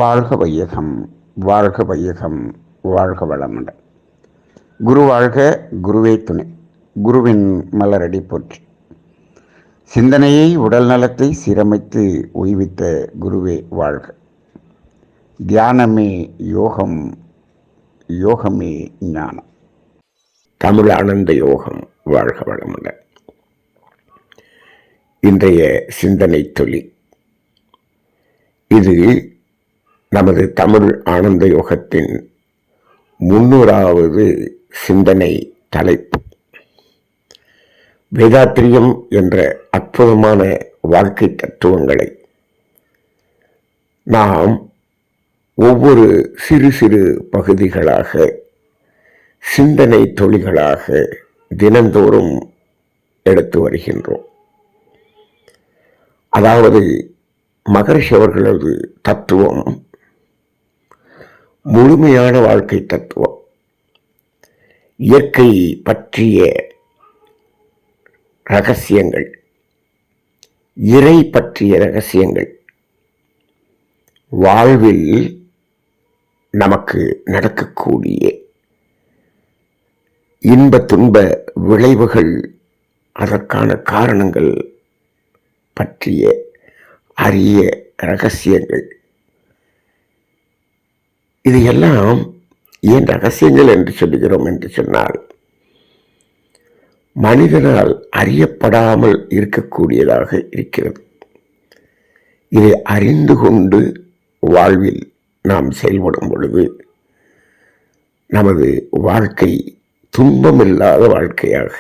வாழ்க வையகம், வாழ்க வையகம், வாழ்க வளமுடன். குரு வாழ்க, குருவே துணை. குருவின் மலரடி போற்றி. சிந்தனையை, உடல் நலத்தை சீரமைத்து உய்வித்த குருவே வாழ்க. தியானமே யோகம், யோகமே ஞானம். தமிழ் ஆனந்த யோகம். வாழ்க வளமுடன். இன்றைய சிந்தனை துளி. இது நமது தமிழ் ஆனந்த யோகத்தின் 300வது சிந்தனை தலைப்பு. வேதாத்திரியம் என்ற அற்புதமான வாழ்க்கை தத்துவங்களை நாம் ஒவ்வொரு சிறு சிறு பகுதிகளாக, சிந்தனை தொழில்களாக தினந்தோறும் எடுத்து வருகின்றோம். அதாவது மகரிஷி அவர்களது தத்துவம் முழுமையான வாழ்க்கை தத்துவம். இயற்கை பற்றிய ரகசியங்கள், இறை பற்றிய ரகசியங்கள், வாழ்வில் நமக்கு நடக்கக்கூடிய இன்ப துன்ப விளைவுகள், அதற்கான காரணங்கள் பற்றிய அரிய ரகசியங்கள். இதையெல்லாம் ஏன் ரகசியங்கள் என்று சொல்லுகிறோம் என்று சொன்னால், மனிதனால் அறியப்படாமல் இருக்கக்கூடியதாக இருக்கிறது. இதை அறிந்து கொண்டு வாழ்வில் நாம் செயல்படும் பொழுது நமது வாழ்க்கை துன்பமில்லாத வாழ்க்கையாக,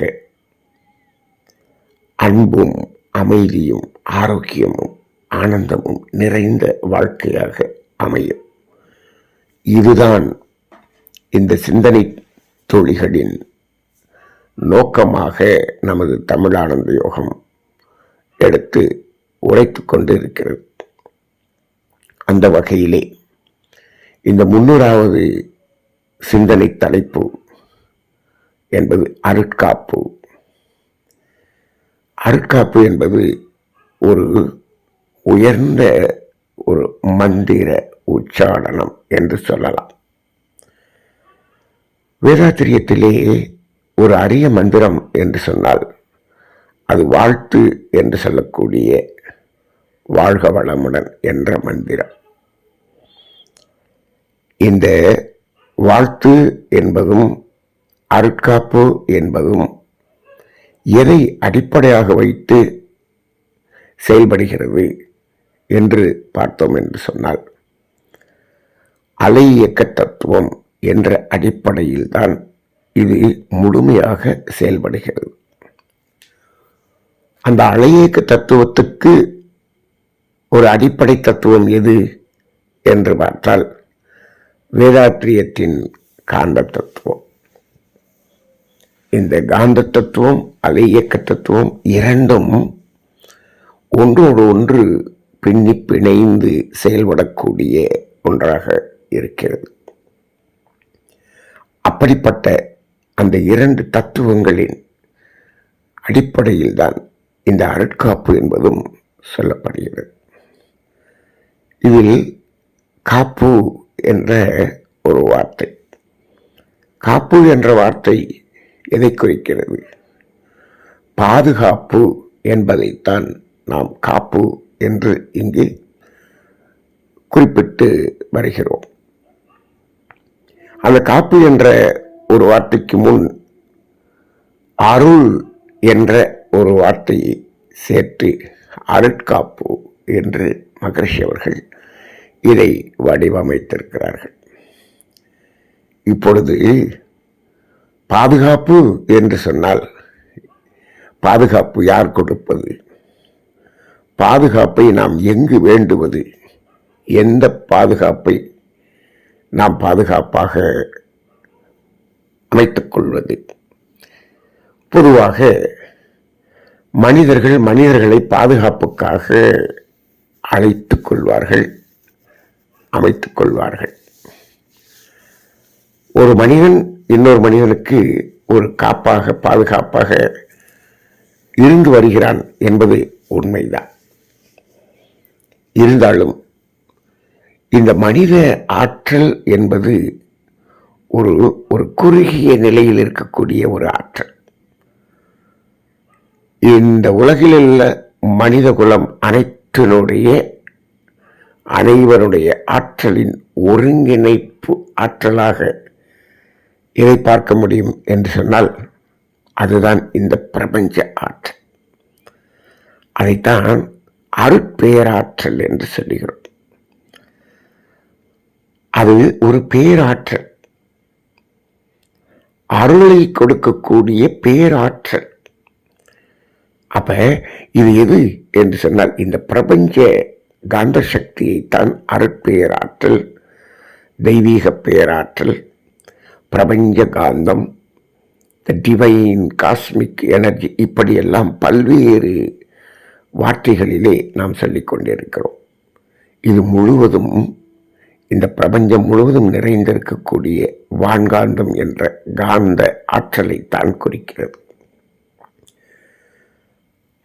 அன்பும் அமைதியும் ஆரோக்கியமும் ஆனந்தமும் நிறைந்த வாழ்க்கையாக அமையும். இதுதான் இந்த சிந்தனை தொழில்களின் நோக்கமாக நமது தமிழ் ஆனந்த யோகம் எடுத்து உரைத்து கொண்டு இருக்கிறது. அந்த வகையிலே இந்த 300வது சிந்தனை தலைப்பு என்பது அருட்காப்பு. அருட்காப்பு என்பது ஒரு உயர்ந்த ஒரு மந்திர உச்சாடனம் என்று சொல்லலாம். வேதாத்திரியத்திலே ஒரு அரிய மந்திரம் என்று சொன்னால் அது வாழ்த்து என்று சொல்லக்கூடிய வாழ்க வளமுடன் என்ற மந்திரம். இந்த வாழ்த்து என்பதும் அருட்காப்பு என்பதும் எதை அடிப்படையாக வைத்து செயல்படுகிறது என்று பார்த்தோம் என்று சொன்னால், அலை இயக்க தத்துவம் என்ற அடிப்படையில் தான் இது முழுமையாக செயல்படுகிறது. அந்த அலை இயக்க தத்துவத்துக்கு ஒரு அடிப்படை தத்துவம் எது என்று பார்த்தால் வேதாத்திரியத்தின் காந்த தத்துவம். இந்த காந்த தத்துவம், அலை இயக்க தத்துவம் இரண்டும் ஒன்றோடு ஒன்று பின்னி பிணைந்து செயல்படக்கூடிய ஒன்றாக இருக்கிறது. அப்படிப்பட்ட அந்த இரண்டு தத்துவங்களின் அடிப்படையில் தான் இந்த அருட்காப்பு என்பதும் சொல்லப்படுகிறது. இதில் காப்பு என்ற ஒரு வார்த்தை, காப்பு என்ற வார்த்தை எதை குறிக்கிறது? பாதுகாப்பு என்பதைத்தான் நாம் காப்பு என்று இங்கு குறிப்பிட்டு வருகிறோம். அந்த காப்பு என்ற ஒரு வார்த்தைக்கு முன் அருள் என்ற ஒரு வார்த்தையை சேர்த்து அருட்காப்பு என்று மகரிஷி அவர்கள் இதை வடிவமைத்திருக்கிறார்கள். இப்பொழுது பாதுகாப்பு என்று சொன்னால், பாதுகாப்பு யார் கொடுப்பது? பாதுகாப்பை நாம் எங்கு வேண்டுவது? எந்த பாதுகாப்பை நாம் பாதுகாப்பாக அமைத்துக் கொள்வது? பொதுவாக மனிதர்களை பாதுகாப்புக்காக அழைத்துக் கொள்வார்கள், அமைத்துக் கொள்வார்கள். ஒரு மனிதன் இன்னொரு மனிதனுக்கு ஒரு காப்பாக, பாதுகாப்பாக இருந்து வருகிறான் என்பது உண்மைதான். இருந்தாலும் இந்த மனித ஆற்றல் என்பது ஒரு ஒரு குறுகிய நிலையில் இருக்கக்கூடிய ஒரு ஆற்றல். இந்த உலகில் உள்ள மனித குலம் அனைவருடைய ஆற்றலின் ஒருங்கிணைப்பு ஆற்றலாக இதை பார்க்க முடியும் என்று சொன்னால் அதுதான் இந்த பிரபஞ்ச ஆற்றல். அதைத்தான் அருட்பேராற்றல் என்று சொல்லுகிறோம். அது ஒரு பேராற்றல், அருளை கொடுக்கக்கூடிய பேராற்றல். அப்ப இது எது என்று சொன்னால் இந்த பிரபஞ்ச காந்த சக்தியைத்தான் அருட்பேராற்றல், தெய்வீக பேராற்றல், பிரபஞ்ச காந்தம், த டிவைன் காஸ்மிக் எனர்ஜி, இப்படியெல்லாம் பல்வேறு வார்த்தைகளிலே நாம் சொல்லிக் கொண்டிருக்கிறோம். இது முழுவதும் இந்த பிரபஞ்சம் முழுவதும் நிறைந்திருக்கக்கூடிய வான்காந்தம் என்ற காந்த ஆற்றலை தான் குறிக்கிறது.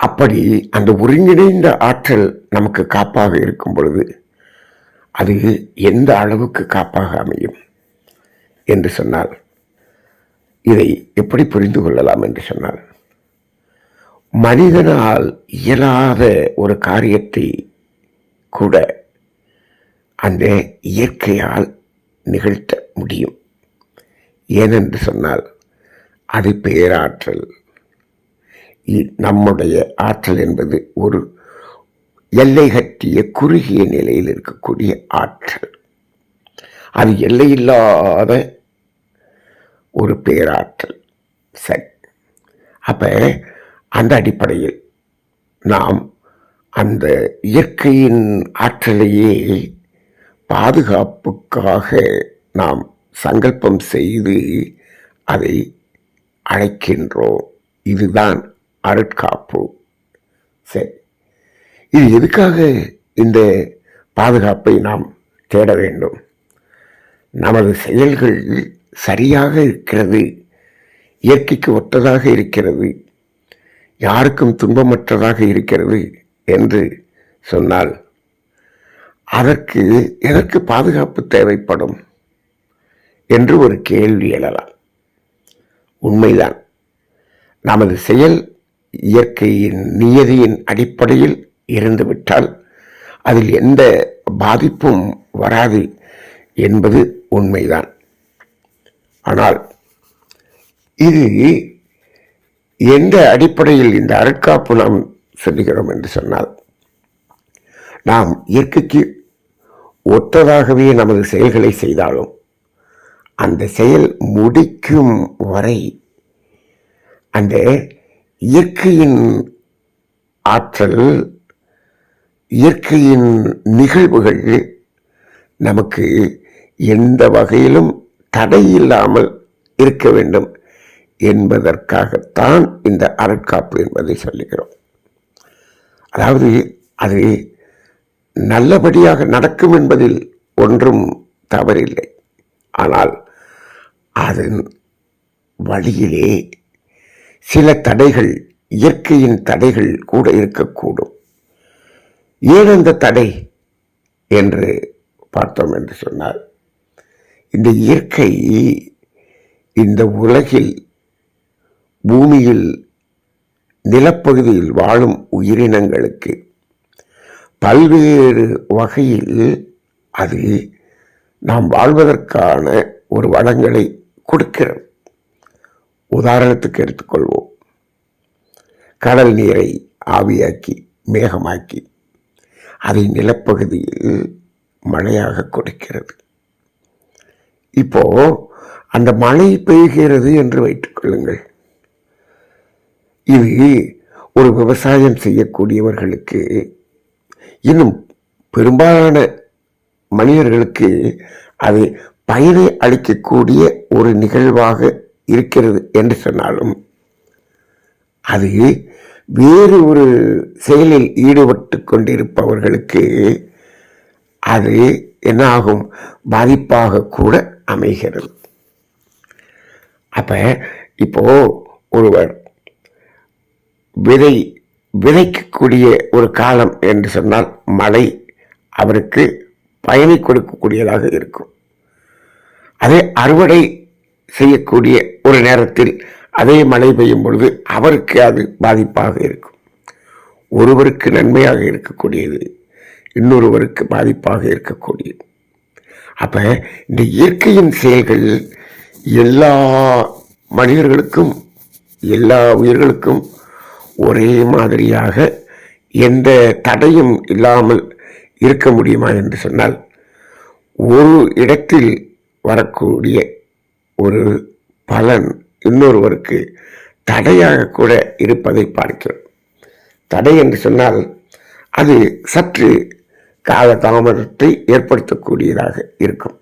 அப்படி அந்த ஒருங்கிணைந்த ஆற்றல் நமக்கு காப்பாக இருக்கும் பொழுது அது எந்த அளவுக்கு காப்பாக அமையும் என்று சொன்னால் இதை எப்படி புரிந்து கொள்ளலாம் என்று சொன்னால், மனிதனால் இயலாத ஒரு காரியத்தை கூட அந்த இயற்கையால் நிகழ்த்த முடியும். ஏனென்று சொன்னால் அது பேராற்றல். நம்முடைய ஆற்றல் என்பது ஒரு எல்லை கட்டிய குறுகிய நிலையில் இருக்கக்கூடிய ஆற்றல். அது எல்லையில்லாத ஒரு பேராற்றல். சரி, அப்ப அந்த அடிப்படையில் நாம் அந்த இயற்கையின் ஆற்றலையே பாதுகாப்புக்காக நாம் சங்கல்பம் செய்து அதை அழைக்கின்றோம். இதுதான் அருட்காப்பு. சரி, இது எதுக்காக இந்த பாதுகாப்பை நாம் தேட வேண்டும்? நமது செயல்கள் சரியாக இருக்கிறது, இயற்கைக்கு ஒத்ததாக இருக்கிறது, யாருக்கும் துன்பமற்றதாக இருக்கிறது என்று சொன்னால் அதற்கு எதற்கு பாதுகாப்பு தேவைப்படும் என்று ஒரு கேள்வி எழலாம். உண்மைதான், நமது செயல் இயற்கையின் நியதியின் அடிப்படையில் இருந்துவிட்டால் அதில் எந்த பாதிப்பும் வராது என்பது உண்மைதான். ஆனால் இது எந்த அடிப்படையில் இந்த அருட்காப்பு நாம் சொல்லுகிறோம் என்று சொன்னால், நாம் இயற்கைக்கு ஒத்ததாகவே நமது செயல்களை செய்தாலும் அந்த செயல் முடிக்கும் வரை அந்த இயற்கையின் ஆற்றல், இயற்கையின் நிகழ்வுகள் நமக்கு எந்த வகையிலும் தடையில்லாமல் இருக்க வேண்டும் என்பதற்காகத்தான் இந்த அருட்காப்பு என்பதை சொல்லுகிறோம். அதாவது அது நல்லபடியாக நடக்கும் என்பதில் ஒன்றும் தவறில்லை. ஆனால் அதன் வழியிலே சில தடைகள், இயற்கையின் தடைகள் கூட இருக்கக்கூடும். ஏன் அந்த தடை என்று பார்த்தோம் என்று சொன்னால், இந்த இயற்கை இந்த உலகில் பூமியில் நிலப்பகுதியில் வாழும் உயிரினங்களுக்கு பல்வேறு வகையில் அது நாம் வாழ்வதற்கான ஒரு வளங்களை கொடுக்கிறது. உதாரணத்துக்கு எடுத்துக்கொள்வோம், கடல் நீரை ஆவியாக்கி மேகமாக்கி அதை நிலப்பகுதியில் மழையாக கொடுக்கிறது. இப்போ அந்த மழை பெய்கிறது என்று வைத்துக் கொள்ளுங்கள். இது ஒரு விவசாயம் செய்யக்கூடியவர்களுக்கு, இன்னும் பெரும்பாலான மனிதர்களுக்கு அது பயனை அளிக்கக்கூடிய ஒரு நிகழ்வாக இருக்கிறது என்று சொன்னாலும், அது வேறு ஒரு செயலில் ஈடுபட்டு கொண்டிருப்பவர்களுக்கு அது என்ன ஆகும், பாதிப்பாக கூட அமைகிறது. அப்ப இப்போ ஒருவர் விதைக்கக்கூடிய ஒரு காலம் என்று சொன்னால் மழை அவருக்கு பயனை கொடுக்கக்கூடியதாக இருக்கும். அதே அறுவடை செய்யக்கூடிய ஒரு நேரத்தில் அதே மழை பெய்யும் பொழுது அவருக்கு அது பாதிப்பாக இருக்கும். ஒருவருக்கு நன்மையாக இருக்கக்கூடியது இன்னொருவருக்கு பாதிப்பாக இருக்கக்கூடியது. அப்ப இந்த இயற்கையின் செயல்கள் எல்லா மனிதர்களுக்கும் எல்லா உயிர்களுக்கும் ஒரே மாதிரியாக எந்த தடையும் இல்லாமல் இருக்க முடியுமா என்று சொன்னால், ஒரு இடத்தில் வரக்கூடிய ஒரு பலன் இன்னொருவருக்கு தடையாக கூட இருப்பதை பார்க்கிறோம். தடை என்று சொன்னால் அது சற்று கால தாமதத்தை ஏற்படுத்தக்கூடியதாக இருக்கும்.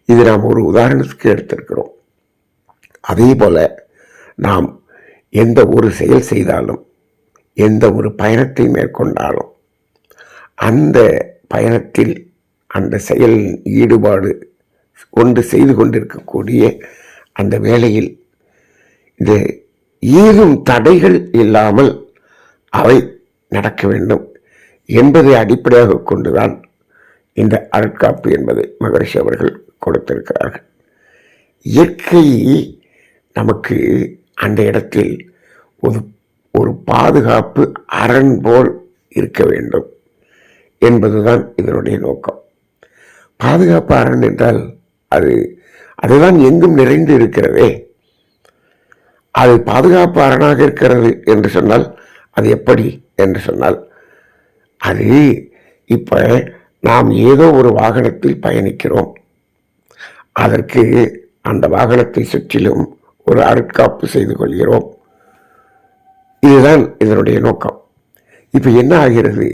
இது நாம் ஒரு உதாரணத்துக்கு எடுத்திருக்கிறோம். அதே போல நாம் எந்த ஒரு செயல் செய்தாலும், எந்த ஒரு பயணத்தை மேற்கொண்டாலும், அந்த பயணத்தில் அந்த செயலின் ஈடுபாடு கொண்டு செய்து கொண்டிருக்கக்கூடிய அந்த வேளையில் இந்த ஏதும் தடைகள் இல்லாமல் அவை நடக்க வேண்டும் என்பதை அடிப்படையாக கொண்டுதான் இந்த அருட்காப்பு என்பதை மகரிஷி அவர்கள் கொடுத்திருக்கிறார்கள். இயற்கை நமக்கு அந்த இடத்தில் ஒரு பாதுகாப்பு அரண் போல் இருக்க வேண்டும் என்பதுதான் இதனுடைய நோக்கம். பாதுகாப்பு அரண் என்றால் அதுதான் எங்கும் நிறைந்து இருக்கிறதே. அது பாதுகாப்பு அரணாக இருக்கிறது என்று சொன்னால் அது எப்படி என்று சொன்னால், அது இப்ப நாம் ஏதோ ஒரு வாகனத்தில் பயணிக்கிறோம். அதற்கு அந்த வாகனத்தை சுற்றிலும் ஒரு அருட்காப்பு செய்து கொள்கிறோம். இதுதான் இதனுடைய நோக்கம். இப்ப என்ன ஆகிறது,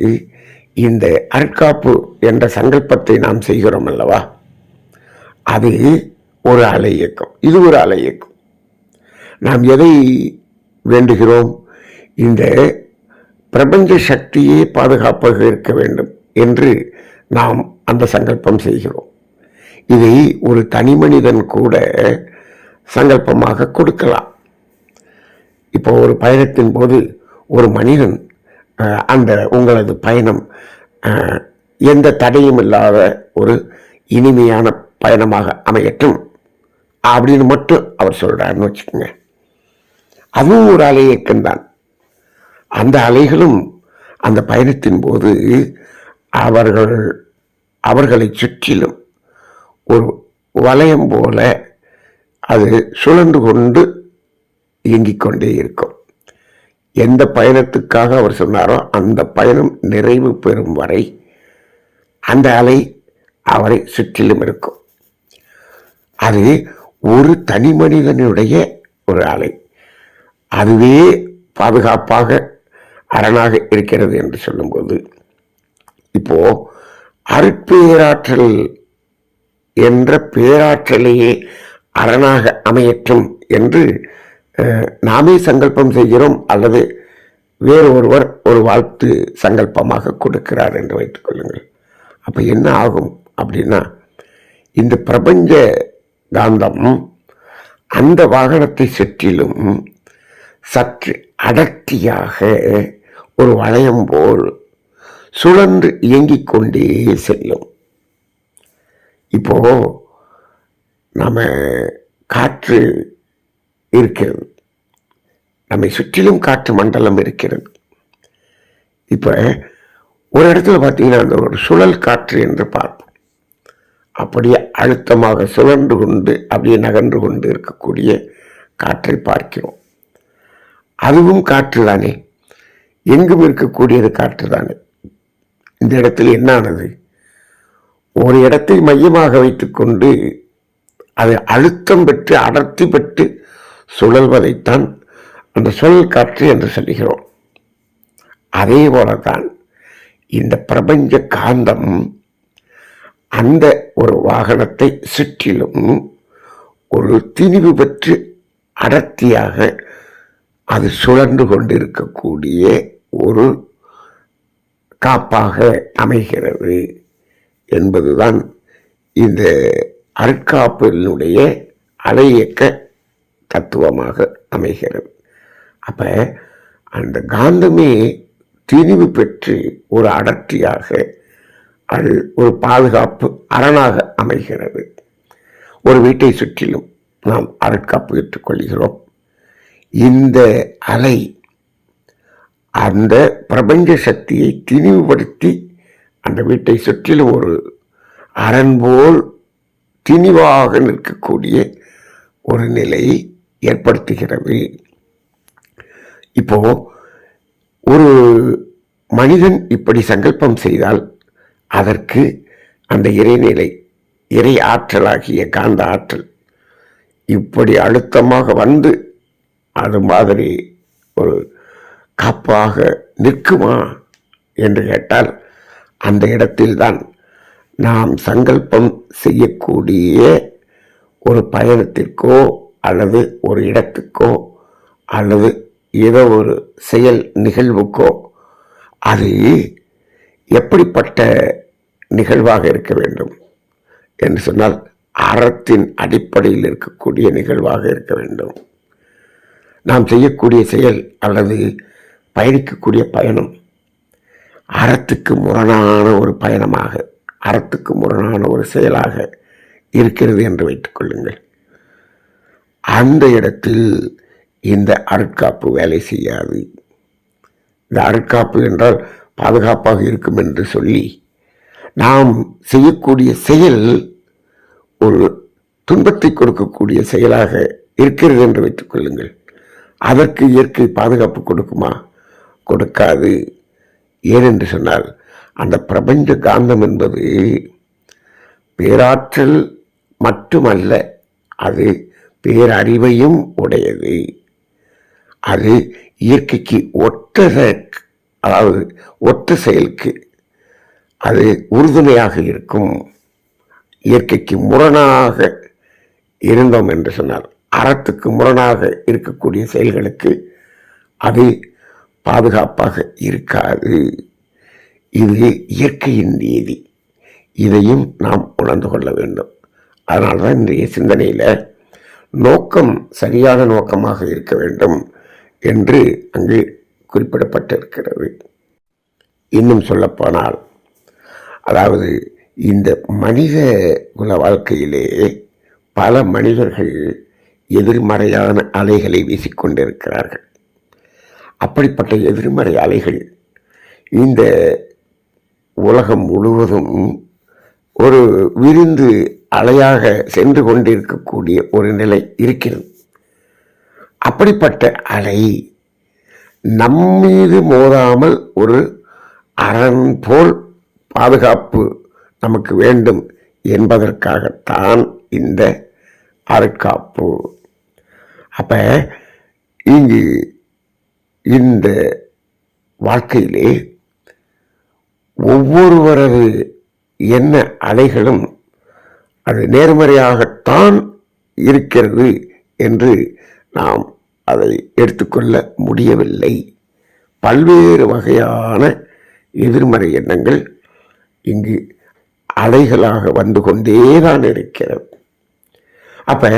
இந்த அருட்காப்பு என்ற சங்கல்பத்தை நாம் செய்கிறோம் அல்லவா, அது ஒரு அலை இயக்கம், இது ஒரு அலை இயக்கம். நாம் எதை வேண்டுகிறோம்? இந்த பிரபஞ்ச சக்தியே பாதுகாப்பாக இருக்க வேண்டும் என்று நாம் அந்த சங்கல்பம் செய்கிறோம். இதை ஒரு தனி மனிதன் கூட சங்கல்பமாக கொடுக்கலாம். இப்போ ஒரு பயணத்தின் போது ஒரு மனிதன் அந்த உங்களது பயணம் எந்த தடையும் இல்லாத ஒரு இனிமையான பயணமாக அமையட்டும் அப்படின்னு மட்டும் அவர் சொல்றாருன்னு வச்சுக்கோங்க. அதுவும் ஒரு அலை இயக்கம்தான். அந்த அலைகளும் அந்த பயணத்தின் போது அவர்களை சுற்றிலும் ஒரு வளையம் போல அது சுழன்று கொண்டு இயங்கிக் கொண்டே இருக்கும். எந்த பயணத்துக்காக அவர் சொன்னாரோ அந்த பயணம் நிறைவு பெறும் வரை அந்த அலை அவரை சுற்றிலும் இருக்கும். அது ஒரு தனி மனிதனுடைய ஒரு அலை. அதுவே பாதுகாப்பாக அரணாக இருக்கிறது என்று சொல்லும்போது, இப்போ அருட்பேராற்றல் என்ற பேராற்றலையே அரணாக அமையற்றும் என்று நாமே சங்கல்பம் செய்கிறோம், அல்லது வேறு ஒருவர் ஒரு வாழ்த்து சங்கல்பமாக கொடுக்கிறார் என்று வைத்துக் கொள்ளுங்கள். அப்ப என்ன ஆகும் அப்படின்னா, இந்த பிரபஞ்ச காந்தம் அந்த வாகனத்தை சுற்றிலும் சற்று அடர்த்தியாக ஒரு வளையம் போல் சுழன்று இயங்கிக் கொண்டே செல்லும். இப்போ நம்ம காற்று இருக்கிறது, நம்மை சுற்றிலும் காற்று மண்டலம் இருக்கிறது. இப்ப ஒரு இடத்துல பார்த்தீங்கன்னா அந்த ஒரு சுழல் காற்று என்று பார்ப்போம். அப்படியே அழுத்தமாக சுழன்று கொண்டு அப்படியே நகர்ந்து கொண்டு இருக்கக்கூடிய காற்றை பார்க்கிறோம். அதுவும் காற்று தானே, எங்கும் இருக்கக்கூடியது காற்று தானே. இந்த இடத்தில் என்ன ஆனது, ஒரு இடத்தை மையமாக வைத்துக்கொண்டு அது அழுத்தம் பெற்று அடர்த்தி பெற்று சுழல்வதைத்தான் அந்த சுழல் காற்று என்று சொல்லுகிறோம். அதே போலதான் இந்த பிரபஞ்ச காந்தம் அந்த ஒரு வாகனத்தை சுற்றிலும் ஒரு திணிவு பெற்று அடர்த்தியாக அது சுழன்று கொண்டிருக்கக்கூடிய ஒரு காப்பாக அமைகிறது என்பதுதான் இந்த அருட்காப்பினுடைய அலை இயக்க தத்துவமாக அமைகிறது. அப்ப அந்த காந்தமே திணிவு பெற்று ஒரு அடர்த்தியாக அது ஒரு பாதுகாப்பு அரணாக அமைகிறது. ஒரு வீட்டை சுற்றிலும் நாம் அருட்காப்பு ஏற்றுக்கொள்கிறோம். இந்த அலை அந்த பிரபஞ்ச சக்தியை திணிவுபடுத்தி அந்த வீட்டை சுற்றிலும் ஒரு அரண் போல் திணிவாக நிற்கக்கூடிய ஒரு நிலையை ஏற்படுத்துகிறது. இப்போ ஒரு மனிதன் இப்படி சங்கல்பம் செய்தால் அதற்கு அந்த இறைநிலை, இறை ஆற்றலாகிய காந்த ஆற்றல் இப்படி அழுத்தமாக வந்து அது மாதிரி ஒரு காப்பாக நிற்குமா என்று கேட்டால், அந்த இடத்தில்தான் நாம் சங்கல்பம் செய்யக்கூடிய ஒரு பயணத்திற்கோ அல்லது ஒரு இடத்துக்கோ அல்லது ஏதோ ஒரு செயல் நிகழ்வுக்கோ அது எப்படிப்பட்ட நிகழ்வாக இருக்க வேண்டும் என்று சொன்னால், அறத்தின் அடிப்படையில் இருக்கக்கூடிய நிகழ்வாக இருக்க வேண்டும். நாம் செய்யக்கூடிய செயல் அல்லது பயணிக்கக்கூடிய பயணம் அறத்துக்கு முரணான ஒரு பயணமாக, அறத்துக்கு முரணான ஒரு செயலாக இருக்கிறது என்று வைத்துக் கொள்ளுங்கள். அந்த இடத்தில் இந்த அருட்காப்பு வேலை செய்யாது. இந்த அருட்காப்பு என்றால் பாதுகாப்பாக இருக்கும் என்று சொல்லி நாம் செய்யக்கூடிய செயல் ஒரு துன்பத்தை கொடுக்கக்கூடிய செயலாக இருக்கிறது என்று வைத்துக் கொள்ளுங்கள். அதற்கு இயற்கை பாதுகாப்பு கொடுக்குமா? கொடுக்காது. ஏனென்று சொன்னால், அந்த பிரபஞ்ச காந்தம் என்பது பேராற்றல் மட்டுமல்ல, அது பேரறிவையும் உடையது. அது இயற்கைக்கு அதாவது ஒத்த செயலுக்கு அது உறுதுணையாக இருக்கும். இயற்கைக்கு முரணாக இருந்தோம் என்று சொன்னால், அறத்துக்கு முரணாக இருக்கக்கூடிய செயல்களுக்கு அது பாதுகாப்பாக இருக்காது. இது இயற்கையின் நீதி. இதையும் நாம் உணர்ந்து கொள்ள வேண்டும். அதனால்தான் இன்றைய சிந்தனையில் நோக்கம் சரியான நோக்கமாக இருக்க வேண்டும் என்று அங்கு குறிப்பிடப்பட்டிருக்கிறது. இன்னும் சொல்லப்போனால், அதாவது இந்த மனித குல வாழ்க்கையிலே பல மனிதர்கள் எதிர்மறையான அலைகளை வீசிக்கொண்டிருக்கிறார்கள். அப்படிப்பட்ட எதிர்மறை அலைகள் இந்த உலகம் முழுவதும் ஒரு விரிந்து அலையாக சென்று கொண்டிருக்கக்கூடிய ஒரு நிலை இருக்கிறது. அப்படிப்பட்ட அலை நம்மீது மோதாமல் ஒரு அரண் போல் பாதுகாப்பு நமக்கு வேண்டும் என்பதற்காகத்தான் இந்த அருட்காப்பு. அப்ப இங்கு இந்த வாழ்க்கையிலே ஒவ்வொருவரது என்ன அலைகளும் அது நேர்மறையாகத்தான் இருக்கிறது என்று நாம் அதை எடுத்துக்கொள்ள முடியவில்லை. பல்வேறு வகையான எதிர்மறை எண்ணங்கள் இங்கு அலைகளாக வந்து கொண்டேதான் இருக்கிறது. அப்ப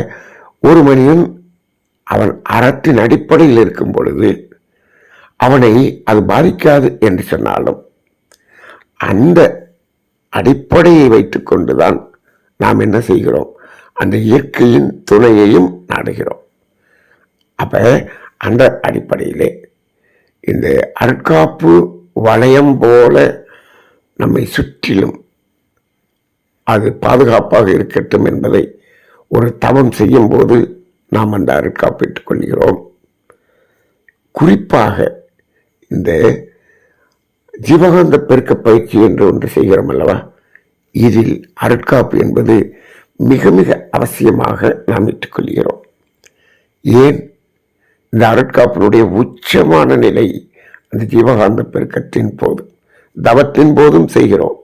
ஒரு மனிதன் அவன் அறத்தின் அடிப்படையில் இருக்கும் பொழுது அவனை அது பாதிக்காது என்று சொன்னாலும், அந்த அடிப்படையை வைத்துக் கொண்டுதான் நாம் என்ன செய்கிறோம்? அந்த இயற்கையின் துணையையும் நாடுகிறோம். அப்ப அந்த அடிப்படையிலே இந்த அருட்காப்பு வளையம் போல நம்மை சுற்றிலும் அது பாதுகாப்பாக இருக்கட்டும் என்பதை ஒரு தவம் செய்யும் போது நாம் அந்த அருட்காப்பு பெற்றுக் கொள்கிறோம். குறிப்பாக இந்த ஜீவகாந்த பெருக்க பயிற்சி என்று ஒன்று செய்கிறோம் அல்லவா? இதில் அருட்காப்பு என்பது மிக மிக அவசியமாக நாம் ஏற்றுக்கொள்கிறோம். ஏன்? இந்த அருட்காப்பினுடைய உச்சமான நிலை அந்த ஜீவகாந்த பெருக்கத்தின் போது, தவத்தின் போதும் செய்கிறோம்.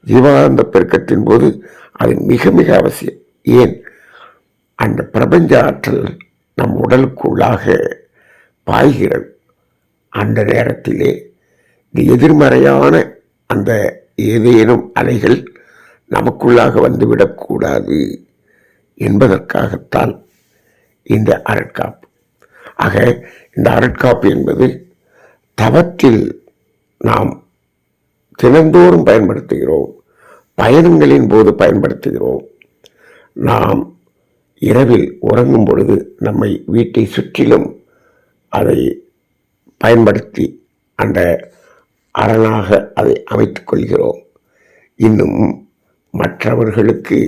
ஜீவகாந்த பெருக்கத்தின் போது அது மிக மிக அவசியம். ஏன்? அந்த பிரபஞ்ச ஆற்றல் நம் உடலுக்குள்ளாக பாய்கிறது. அந்த நேரத்திலே இந்த எதிர்மறையான அந்த ஏதேனும் அலைகள் நமக்குள்ளாக வந்துவிடக்கூடாது என்பதற்காகத்தான் இந்த அருட்காப்பு. ஆக இந்த அருட்காப்பு என்பது தவத்தில் நாம் தினந்தோறும் பயன்படுத்துகிறோம், பயணங்களின் போது பயன்படுத்துகிறோம். நாம் இரவில் உறங்கும் பொழுது நம்மை வீட்டை சுற்றிலும் அதை பயன்படுத்தி அந்த அரணாக அதை அமைத்துக் கொள்கிறோம். இன்னும் மற்றவர்களுக்கு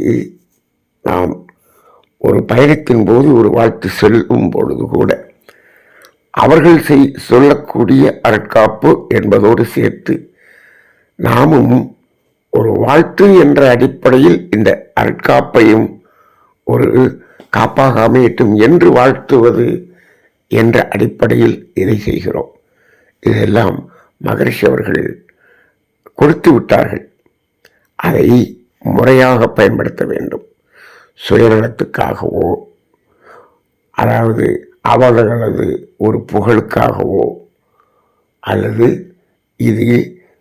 நாம் ஒரு பயணத்தின் போது ஒரு வாழ்த்து சொல்லும் பொழுது கூட அவர்கள் சொல்லக்கூடிய அறக்காப்பு என்பதோடு சேர்த்து நாமும் ஒரு வாழ்த்து என்ற அடிப்படையில் இந்த அறக்காப்பையும் ஒரு காப்பாக அமையட்டும் என்று வாழ்த்துவது என்ற அடிப்படையில் இதை செய்கிறோம். இதெல்லாம் மகரிஷி அவர்கள் கொடுத்து விட்டார்கள். அதை முறையாக பயன்படுத்த வேண்டும். சுயநலத்துக்காகவோ, அதாவது அவர்களது ஒரு புகழுக்காகவோ, அல்லது இது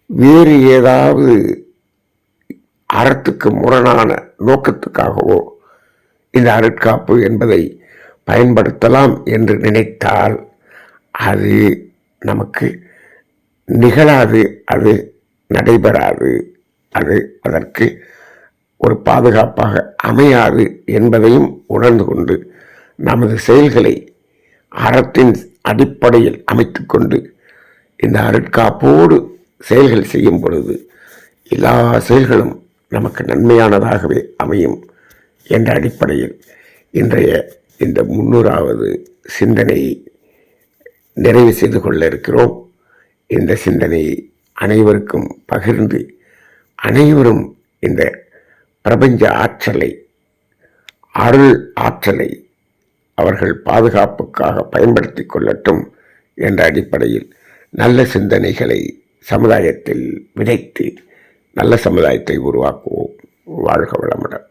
வேறு ஏதாவது அறத்துக்கு முரணான நோக்கத்துக்காகவோ இந்த அருட்காப்பு என்பதை பயன்படுத்தலாம் என்று நினைத்தால் அது நமக்கு நிகழாது, அது நடைபெறாது, அது அதற்கு ஒரு பாதுகாப்பாக அமையாது என்பதையும் உணர்ந்து கொண்டு நமது செயல்களை அறத்தின் அடிப்படையில் அமைத்துக்கொண்டு இந்த அருட்காப்போடு செயல்கள் செய்யும் பொழுது எல்லா செயல்களும் நமக்கு நன்மையானதாகவே அமையும் என்ற அடிப்படையில் இன்றைய இந்த 300வது சிந்தனையை நிறைவு செய்து கொள்ள இருக்கிறோம். இந்த சிந்தனையை அனைவருக்கும் பகிர்ந்து அனைவரும் இந்த பிரபஞ்ச ஆற்றலை, அருள் ஆற்றலை அவர்கள் பாதுகாப்புக்காக பயன்படுத்தி கொள்ளட்டும் என்ற அடிப்படையில் நல்ல சிந்தனைகளை சமுதாயத்தில் விதைத்து நல்ல சமுதாயத்தை உருவாக்குவோம். வாழ்க வளமுடன்.